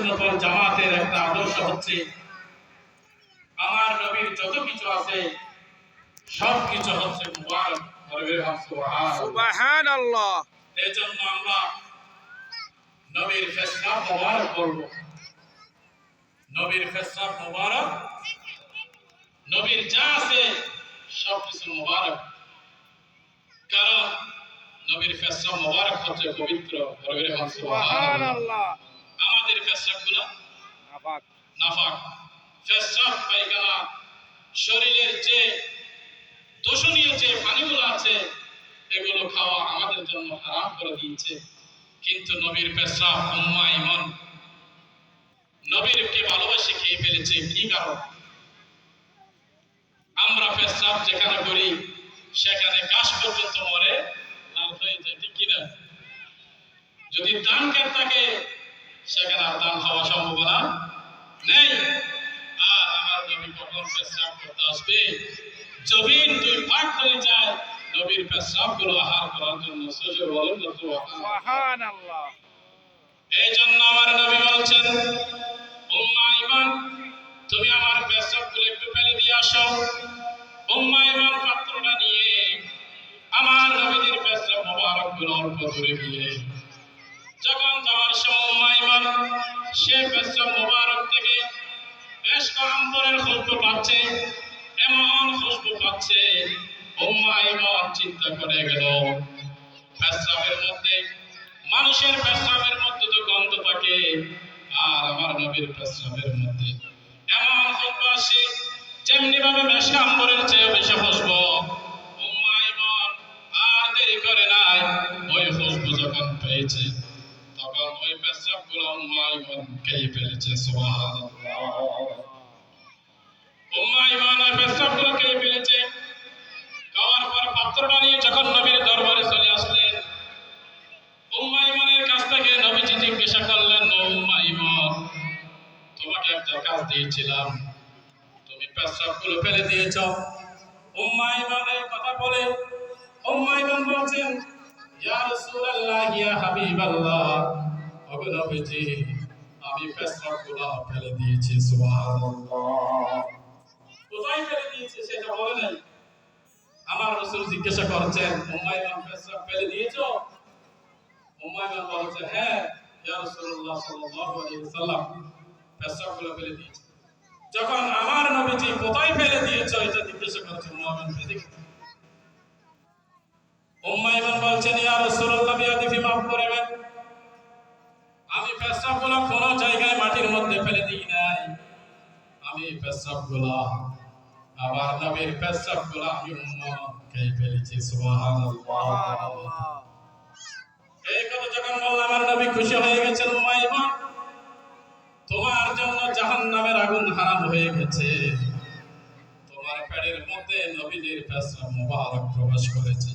সুন্নাতুল জামাতের একটা আদর্শ হচ্ছে আমার নবীর যত কিছু আছে সব কিছু হচ্ছে মুবারক। সুবহানাল্লাহ। এজন্য আমরা নবীর পেশাব মুবারক করব। নবীর পেশাব মুবারক, নবীর যা আছে সব কিছু মুবারক, কারণ নবীর পেশাব মুবারক হচ্ছে পবিত্র। সুবহানাল্লাহ। আমাদের পেশাবগুলো নাপাক নাপাক। পেশাব পায়খানা শরীরের যে দূষণীয় যে পানিগুলো আছে এগুলো খাওয়া আমাদের জন্য হারাম করে দিয়েছে। কিন্তু নবীর পেশাব উম্মাহ ঈমান নবীরকে ভালোবাসে খেয়ে ফেলেছে। কি কারণ? আমরা পেশাব যেখানে করি সেখানে ঘাস পর্যন্ত মরে লাল হয়ে যায়, ঠিক কিনা? যদি ধান ক্ষেত থাকে সেখানে আর ধান হওয়া সম্ভাবনা নেই। আর আমার নবী কখন পেশাব করতে আসবে? জমিন দুই ভাগ হয়ে যায় নবীর পেশাব গুলো আহার করার জন্য। সুবহানাল্লাহ। এই জন্য আমার নবী বলছেন, উম্মাহ ঈমান তুমি আমার পেশাব গুলো একটু ফেলে দিয়ে আসো। উম্মাহ ঈমান পাত্রটা নিয়ে আমার নবীর পেশাব মোবারক গুলো অল্প দূরে গিয়ে যখন যাওয়ার সময় উম্মাহ ঈমান সে পেশাব মোবারক থেকে বেশ আম্বরের খুশবু পাচ্ছে, এমন খুশবু পাচ্ছে। উম্মাহ ঈমান চিন্তা করে গেল, পেশাবের মধ্যে, মানুষের পেশাবের মধ্যে তো গন্ধ থাকে, আর আমার নবীর পেশাবের মধ্যে এমন খুশবু আসে যেমনি ভাবে মেশক আম্বরের চেয়ে বেশি খুশবু। উম্মাহ ঈমান আর দেরি করে নাই, ওই খুশবু যখন পেয়েছে তখন ওই পেশাবগুলো উম্মাহ ঈমান খেয়ে ফেলেছে। সুবহানাল্লাহ। উম্মাহ ঈমান ওই পেশাবগুলো খেয়ে ফেলেছে। খাওয়ার পর পাত্রটা নিয়ে যখন নবীর দরবারে চলে আসলেন, উম্মাহ ঈমানের কাছ থেকে নবীজি জিজ্ঞাসা করলেন, উম্মাহ ঈমান তোমাকে একটা কাজ দিয়েছিলাম, তুমি পেশাবগুলো ফেলে দিয়েছ। উম্মাহ ঈমান এই কথা বলে উম্মাহ ঈমান বলছেন, ইয়া রাসূলুল্লাহ, ইয়া হাবিবাল্লাহ, ওগো নবীজি আমি পেশাবগুলো ফেলে দিয়েছি। সুবহানাল্লাহ। কোথায় ফেলে দিয়েছে সেটা বলে নাই। আমার রাসূল জিজ্ঞাসা করছেন, উম্মাহ ঈমান পেশাব ফেলে দিয়েছো? উম্মাহ ঈমান বলছে, হ্যাঁ ইয়া রাসূলুল্লাহ সাল্লাল্লাহু আলাইহি ওয়াসাল্লাম পেশাবগুলো ফেলে দিয়েছি। যখন আমার নবীজি কোথায় ফেলে দিয়েছো এটা জিজ্ঞাসা করছে, উম্মাহ ঈমান ফেলে দিয়েছে। উম্মাহ ঈমান বলছেন, ইয়া রাসূলুল্লাহ বিয়াদিফি মাফ করবেন, আমি পেশাবগুলো কোন জায়গায় মাটির মধ্যে ফেলে দিই নাই। আমি পেশাবগুলো আমার নবীর পেশাবগুলো আমি উম্মাহ খেয়ে ফেলেছি। সুবহানাল্লাহ। এই কথা যখন বললাম আমার নবী খুশি হয়ে গেছেন। উম্মাহ ঈমান তোমার জন্য জাহান্নামের আগুন হারাম হয়ে গেছে। তোমার পেটের মধ্যে নবীজির পেশাব মুবারক প্রবেশ করেছে।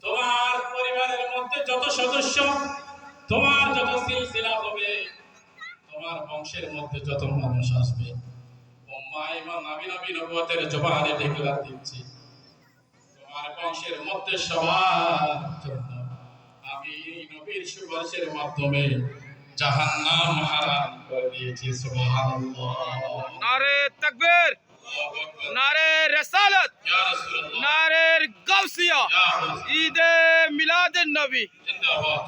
তোমার পরিবারের মধ্যে যত সদস্য, তোমার যত সিলসিলা হবে, তোমার বংশের মধ্যে যত মানুষ আসবে, উম্মাহ ঈমান আমি নবী নবুয়তের জবানে ডিক্লার দিচ্ছি, তোমার বংশের মধ্যে সবার জন্য আমি নবীর সুপারিশের মাধ্যমে জাহান্নাম হারাম করে দিয়েছি। সুবহানাল্লাহ। নারে তাকবীর, নারে রিসালাত, ইয়া রাসূলুল্লাহ, নারে গাউসিয়া, ঈদে মিলাদুন নবী জিন্দাবাদ।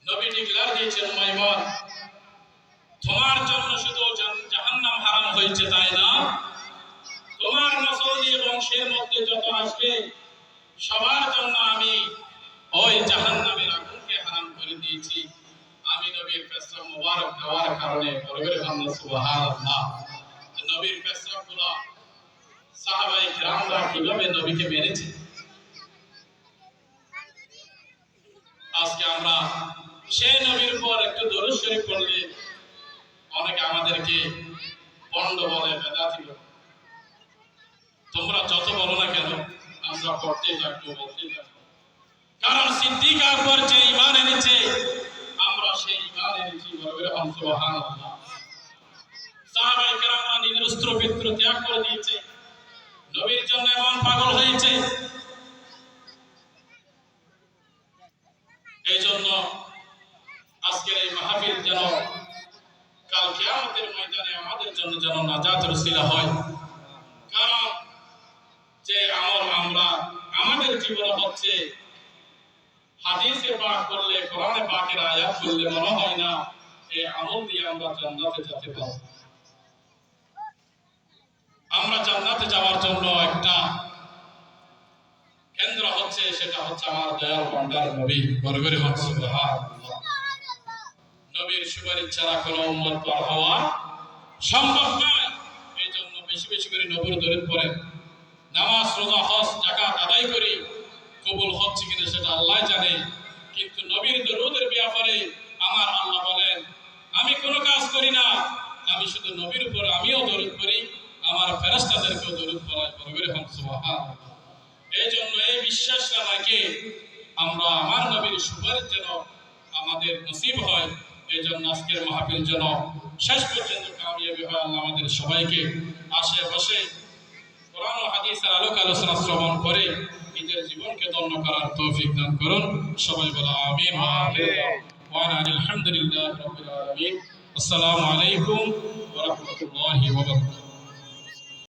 নবী ডিক্লার দিয়েছেন, উম্মাহ ঈমান তোমার জন্য শুধু জাহান্নাম হারাম হয়েছে তাই না, তোমার নসল দিয়ে বংশের মধ্যে যত আসবে সবার জন্য আমি ওই জাহান্নামের আগুনকে হারাম করে দিয়েছি। আমি নবীর পেশাব মুবারক খাওয়ার কারণে সুবহানাল্লাহ। নবীর পেশাবগুলো সাহাবায়ে কিরামরা কিভাবে নবীকে মেনেছে। আজকে আমরা সেই নবীর উপর একটু দরুদ শরীফ পড়লে অনেকে আমাদেরকে পণ্ড বলে, বেদাতি বলে। তোমরা যত বলো না কেন আমরা পড়তে থাকবো, বলতে থাকবো, কারণ সিদ্দিক আকবর যে ঈমান এনেছে আমরা সেই ঈমান এনেছি। সুবহানাল্লাহ। সাহাবায়ে কেরামরা নিজের অস্ত্র পিত্র ত্যাগ করে দিয়েছে, নবীর জন্য এমন পাগল হয়েছে। এই জন্য আজকের যেন নাজাতের উসিলা হয়। কারণ যে আমল আমরা আমাদের জীবনে হচ্ছে হাদিসে পাক করলে, কোরআনে পাকের আয়াত করলে মনে হয় না এই আমল দিয়ে আমরা জান্নাতে যেতে পারব। আমরা জান্নাতে যাওয়ার জন্য একটা কেন্দ্র হচ্ছে, সেটা হচ্ছে আমার দয়াল ভান্ডার নবী। বরগরে হচ্ছে সুবহানাল্লাহ। নবীর সুপারিশ ছাড়া কোনো উম্মত পার হওয়া সম্ভব নয়। এই জন্য বেশি বেশি করে নবীর দরুদ পড়েন। নামাজ, রোজা, হজ, যাকাত আদায় করি, কবুল হচ্ছে কিনা সেটা আল্লাহ জানে। কিন্তু নবীর দরুদের ব্যাপারে আমার আল্লাহ বলেন, আমি কোনো কাজ করি না, আমি শুধু নবীর উপর আমিও দরুদ করি, আমার ফেরেশতাদেরকেও দরুদ পড়াই। বরগরে হচ্ছে সুবহানাল্লাহ। এই জন্য এই বিশ্বাসটা রাখে আমরা আমার নবীর সুপারিশ যেন আমাদের নসিব হয়। এই জন্য আজকের মাহফিল যেন শেষ পর্যন্ত কামিয়াবি হয়। আল্লাহ আমাদের সবাইকে আশেপাশে কোরআন ও হাদিসের আলোক আলোচনা শ্রবণ করে নিজের জীবনকে ধন্য করার তৌফিক দান করুন। সবাই বলা আমিন। আলহামদুলিল্লাহ রাব্বিল আলামিন। আসসালামু আলাইকুম ওয়া রাহমাতুল্লাহি ওয়া বারাকাতুহু।